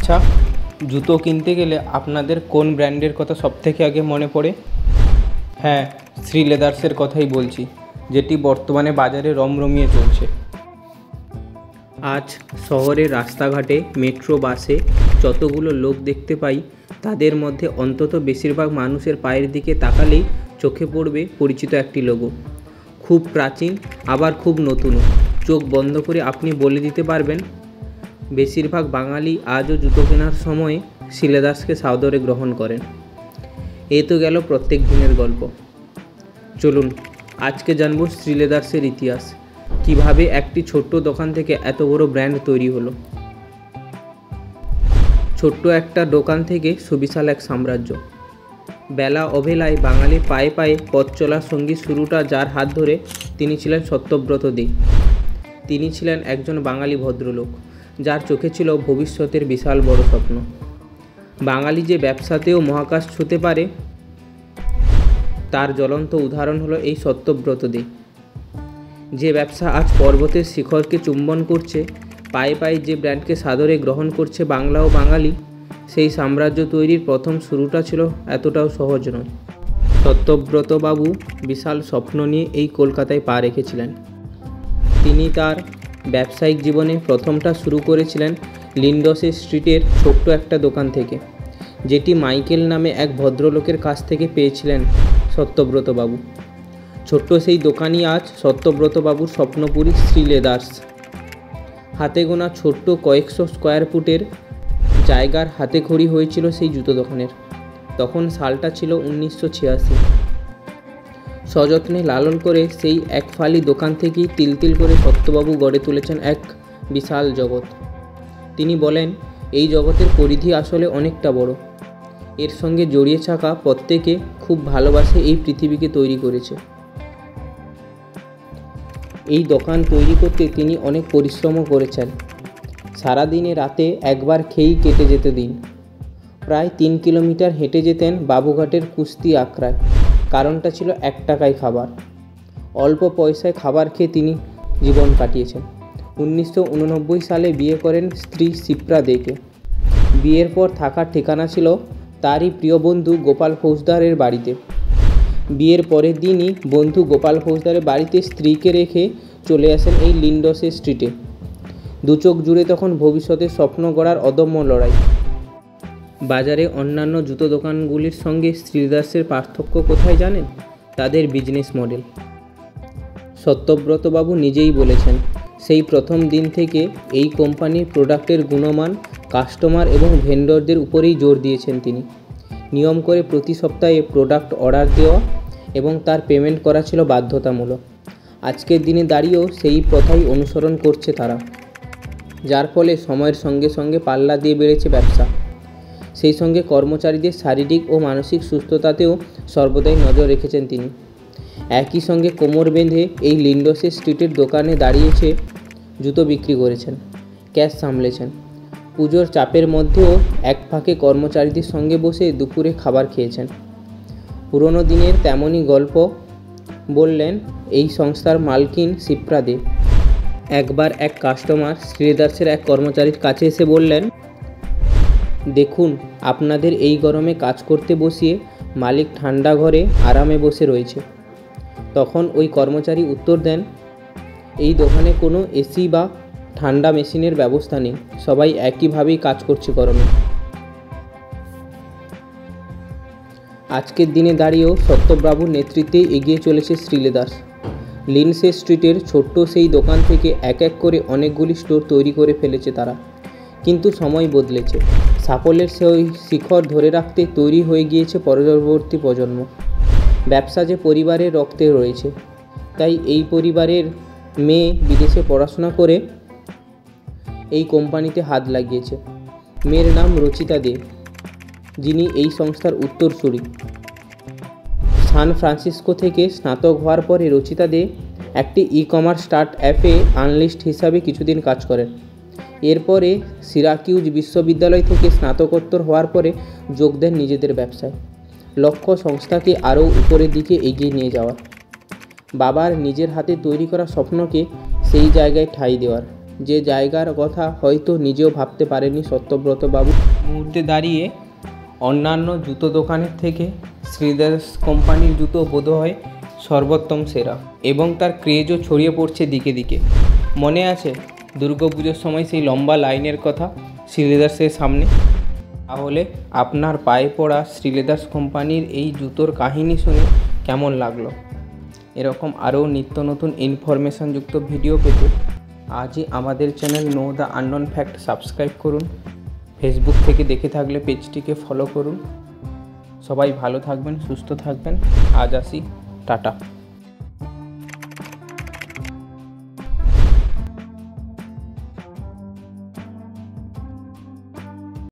আচ্ছা, জুতো কিনতে গেলে আপনাদের কোন ব্র্যান্ডের কথা সবথেকে আগে মনে পড়ে? হ্যাঁ, শ্রী লেদার্সের কথাই বলছি, যেটি বর্তমানে বাজারে রমরমিয়ে চলছে। আজ শহরের রাস্তাঘাটে, মেট্রো বাসে যতগুলো লোক দেখতে পাই, তাদের মধ্যে অন্তত বেশিরভাগ মানুষের পায়ের দিকে তাকালেই চোখে পড়বে পরিচিত একটি লোগো। খুব প্রাচীন, আবার খুব নতুনও। চোখ বন্ধ করে আপনি বলে দিতে পারবেন বেশিরভাগ বাঙালি আজও জুতো কেনার সময় শ্রী লেদার্সকে সাদরে গ্রহণ করেন। এ তো গেল প্রত্যেক দিনের গল্প। চলুন আজকে জানব শ্রী লেদার্সের ইতিহাস, কিভাবে একটি ছোট্ট দোকান থেকে এত বড় ব্র্যান্ড তৈরি হলো। ছোট্ট একটা দোকান থেকে সুবিশাল এক সাম্রাজ্য। বেলা অবেলায় বাঙালি পায়ে পায়ে পথ চলার সঙ্গী শুরুটা যার হাত ধরে, তিনি ছিলেন সত্যব্রত দে। তিনি ছিলেন একজন বাঙালি ভদ্রলোক, যার চোখে ছিল ভবিষ্যতের বিশাল বড় স্বপ্ন। বাঙালি যে ব্যবসাতেও মহাকাশ ছুঁতে পারে, তার জ্বলন্ত উদাহরণ হলো এই সত্যব্রত দে। যে ব্যবসা আজ পর্বতের শিখরকে চুম্বন করছে, পায়ে পায়ে যে ব্র্যান্ডকে সাদরে গ্রহণ করছে বাংলা ও বাঙালি, সেই সাম্রাজ্য তৈরির প্রথম শুরুটা ছিল এতটাও সহজ নয়। সত্যব্রতবাবু বিশাল স্বপ্ন নিয়ে এই কলকাতায় পা রেখেছিলেন। তিনি তার ব্যবসায়িক জীবনে প্রথমটা শুরু করেছিলেন লিন্ডসে স্ট্রিটের ছোট্ট একটা দোকান থেকে, যেটি মাইকেল নামে এক ভদ্রলোকের কাছ থেকে পেয়েছিলেন সত্যব্রতবাবু। ছোট্ট সেই দোকানই আজ সত্যব্রতবাবুর স্বপ্নপুরী শ্রী লেদার্স। হাতে গোনা ছোট্ট কয়েকশো স্কোয়ার ফুটের জায়গার হাতেখড়ি হয়েছিল সেই জুতো দোকানের। তখন সালটা ছিল 1986। সযত্নে লালন করে সেই এক ফালি দোকান থেকেই তিল তিল করে সত্যবাবু গড়ে তুলেছেন এক বিশাল জগৎ। তিনি বলেন, এই জগতের পরিধি আসলে অনেকটা বড়। এর সঙ্গে জড়িয়ে থাকা প্রত্যেকে খুব ভালোবাসে এই পৃথিবীকে তৈরি করেছে। এই দোকান তৈরি করতে তিনি অনেক পরিশ্রমও করেছেন। সারাদিনে রাতে একবার খেয়েই কেটে যেতে দিন। প্রায় 3 কিলোমিটার হেঁটে যেতেন বাবুঘাটের কুস্তি আখড়ায়। কারণটা ছিল 1 টাকায় খাবার। অল্প পয়সায় খাবার খেয়ে তিনি জীবন কাটিয়েছেন। 1989 সালে বিয়ে করেন স্ত্রী শিপ্রা দেকে। বিয়ের পর থাকার ঠিকানা ছিল তারই প্রিয় বন্ধু গোপাল ফৌজদারের বাড়িতে। বিয়ের পরের দিনই বন্ধু গোপাল ফৌজদারের বাড়িতে স্ত্রীকে রেখে চলে আসেন এই লিন্ডসে স্ট্রিটে। দু চোখ জুড়ে তখন ভবিষ্যতের স্বপ্ন গড়ার অদম্য লড়াই। বাজারে অন্যান্য জুতো দোকানগুলির সঙ্গে শ্রী লেদার্সের পার্থক্য কোথায় জানেন? তাদের বিজনেস মডেল। সত্যব্রতবাবু নিজেই বলেছেন, সেই প্রথম দিন থেকে এই কোম্পানির প্রোডাক্টের গুণমান, কাস্টমার এবং ভেন্ডরদের উপরেই জোর দিয়েছেন তিনি। নিয়ম করে প্রতি সপ্তাহে প্রোডাক্ট অর্ডার দেওয়া এবং তার পেমেন্ট করা ছিল বাধ্যতামূলক। আজকের দিনে দাঁড়িয়েও সেই প্রথাই অনুসরণ করছে তারা, যার ফলে সময়ের সঙ্গে সঙ্গে পাল্লা দিয়ে বেড়েছে ব্যবসা। সেই সঙ্গে কর্মচারীদের শারীরিক ও মানসিক সুস্থতাতেও সর্বদাই নজর রেখেছেন তিনি। একই সঙ্গে কোমর বেঁধে এই লিন্ডসে স্ট্রিটের দোকানে দাঁড়িয়েছে জুতো বিক্রি করেছেন, ক্যাশ সামলেছেন। পুজোর চাপের মধ্যেও এক ফাঁকে কর্মচারীদের সঙ্গে বসে দুপুরে খাবার খেয়েছেন। পুরনো দিনের তেমনই গল্প বললেন এই সংস্থার মালকিন শিপ্রা দে। একবার এক কাস্টমার শ্রী লেদার্সের এক কর্মচারীর কাছে এসে বললেন, দেখুন, আপনাদের এই গরমে কাজ করতে বসিয়ে মালিক ঠান্ডা ঘরে আরামে বসে রয়েছে। তখন ওই কর্মচারী উত্তর দেন, এই দোকানে কোনো এসি বা ঠান্ডা মেশিনের ব্যবস্থা নেই, সবাই একইভাবেই কাজ করছে গরমে। আজকের দিনে দাঁড়িয়েও সত্যবাবুর নেতৃত্বে এগিয়ে চলেছে শ্রী লেদার্স। লিন্ডসে স্ট্রিটের ছোট্ট সেই দোকান থেকে এক এক করে অনেকগুলি স্টোর তৈরি করে ফেলেছে তারা। কিন্তু সময় বদলেছে। সাফল্যের সেই শিখর ধরে রাখতে তৈরি হয়ে গিয়েছে পরবর্তী প্রজন্ম। ব্যবসা যে পরিবারের রক্তে রয়েছে, তাই এই পরিবারের মেয়ে বিদেশে পড়াশোনা করে এই কোম্পানিতে হাত লাগিয়েছে। মেয়ের নাম রচিতা দে, যিনি এই সংস্থার উত্তরসূরি। সান ফ্রান্সিসকো থেকে স্নাতক হওয়ার পরে রচিতা দে একটি ই-কমার্স স্টার্ট অ্যাপে আনলিস্ট হিসাবে কিছুদিন কাজ করেন। এরপরে সিরাকিউজ বিশ্ববিদ্যালয় থেকে স্নাতকোত্তর হওয়ার পরে যোগ দেন নিজেদের ব্যবসায়। লক্ষ্য সংস্থাকে আরও উপরের দিকে এগিয়ে নিয়ে যাওয়ার, বাবার নিজের হাতে তৈরি করা স্বপ্নকে সেই জায়গায় ঠাঁই দেওয়ার। যে জায়গার কথা হয়তো নিজেও ভাবতে পারেনি সত্যব্রত বাবু। মুহূর্তে দাঁড়িয়ে অন্যান্য জুতো দোকানের থেকে শ্রীলেদার্স কোম্পানির জুতো বোধহয় সর্বোত্তম সেরা এবং তার ক্রেজও ছড়িয়ে পড়ছে দিকে দিকে। মনে আছে দুর্গাপুজোর সময় সেই লম্বা লাইনের কথা শ্রীলেদার্সের সামনে? তাহলে আপনার পায়ে পড়া শ্রীলেদার্স কোম্পানির এই জুতোর কাহিনী শুনে কেমন লাগলো? এরকম আরও নিত্য নতুন ইনফরমেশানযুক্ত ভিডিও পেতে আজই আমাদের channel know the unknown fact subscribe করুন। ফেসবুক থেকে দেখে থাকলে পেজটিকে ফলো করুন। সবাই ভালো থাকবেন, সুস্থ থাকবেন। আজ আসি, টাটা।